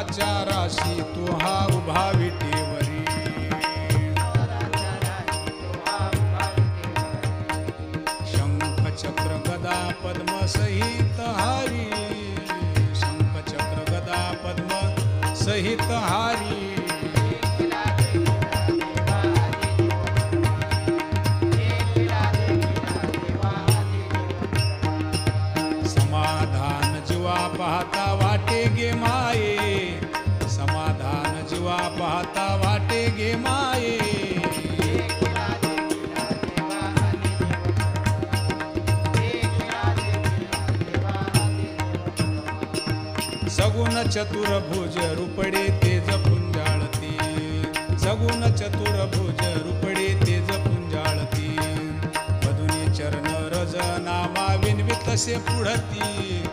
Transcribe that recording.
स्वराच्या राशी तू हा उभा विटेवरी शंख चक्र गदा पद्म सहित हारी शंख चक्र गदा पद्म सहित हारी समाधान जीवा पाहता वाटे गे माये समाधान जीवा पाहता वाटे गे माये सगुण चतुर्भुज रूपडे तेज पुंजाळती सगुण चतुर्भुज रूपडे तेज पुंजाळती मधुनी चरण रज नामा विनवित से पुढती